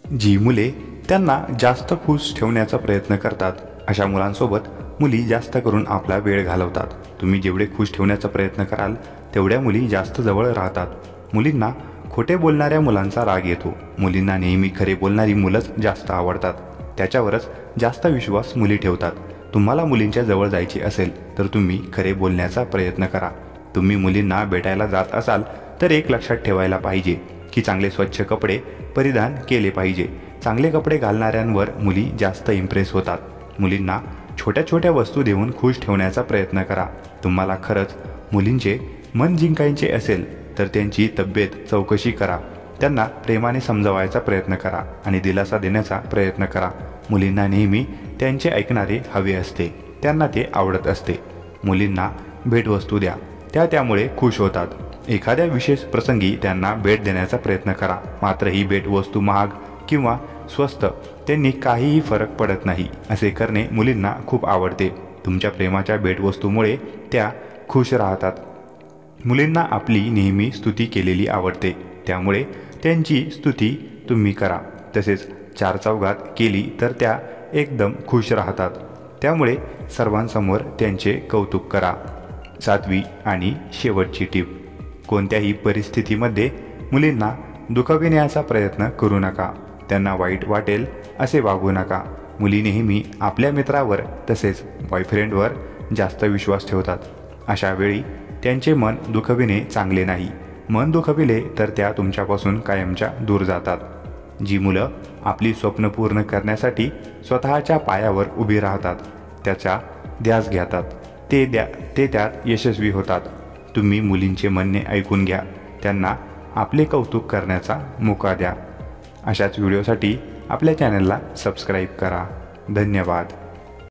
जी मुले त्यांना जास्त खुश ठेवण्याचा प्रयत्न करतात अशा मुलांसोबत मुली जास्त करून आपला वेळ घालवतात। तुम्ही जेवढे खुश ठेवण्याचा प्रयत्न कराल तेवढ्या मुली जास्त जवळ राहतात। मुलींना खोटे बोलणाऱ्या मुलांचा राग येतो। मुलींना नेहमी खरे बोलणारी मुलंच जास्त आवडतात, त्याच्यावरच जास्त विश्वास मुली ठेवतात। तुम्हाला मुलींच्या जवळ जायचे असेल तर तुम्ही खरे बोलण्याचा प्रयत्न करा। तुम्ही मुलींना भेटायला जात असाल तर एक लक्षात ठेवायला पाहिजे की चांगले स्वच्छ कपडे परिधान केले पाहिजे। चांगले कपडे घालणाऱ्यांवर मुली जास्त इम्प्रेस होतात। मुलींना छोट्या छोट्या वस्तू देऊन खुश ठेवण्याचा प्रयत्न करा। तुम्हाला खरंच मुलींचे मन जिंकायचे असेल तर त्यांची तब्येत चौकशी करा, त्यांना प्रेमाने समजावायचा प्रयत्न करा आणि दिलासा देण्याचा प्रयत्न करा। मुलींना नेहमी त्यांचे ऐकणारे हवे असते, त्यांना ते आवडत असते। मुलींना भेटवस्तू द्या, त्यामुळे खुश होतात। एखाद्या विशेष प्रसंगी त्यांना भेट देण्याचा प्रयत्न करा, मात्र ही भेटवस्तू महाग किंवा स्वस्त त्यांनी काहीही फरक पडत नाही। असे करणे मुलींना खूप आवडते। तुमच्या प्रेमाच्या भेटवस्तूमुळे त्या खुश राहतात। मुलींना आपली नेहमी स्तुती केलेली आवडते, त्यामुळे त्यांची स्तुती तुम्ही करा। तसेच चारचौघात केली तर त्या एकदम खुश राहतात, त्यामुळे सर्वांसमोर त्यांचे कौतुक करा। 7वी आणि शेवटची टीप, कोणत्याही परिस्थितीमध्ये मुलींना दुखविण्याचा प्रयत्न करू नका। त्यांना वाईट वाटेल असे वागू नका। मुली नेहमी आपल्या मित्रावर तसेच बॉयफ्रेंडवर जास्त विश्वास ठेवतात। अशा वेळी त्यांचे मन दुखविणे चांगले नाही। मन दुखविले तर त्या तुमच्यापासून कायमच्या दूर जातात। जी मुलं आपली स्वप्न पूर्ण करण्यासाठी स्वतःच्या पायावर उभी राहतात, त्याचा ध्यास घेतात, ते त्यात यशस्वी होतात। तुम्ही मुलींचे म्हणणे ऐकून घ्या, त्यांना आपले कौतुक करण्याचा मोका द्या। अशाच व्हिडिओसाठी आपल्या चॅनलला सबस्क्राईब करा। धन्यवाद।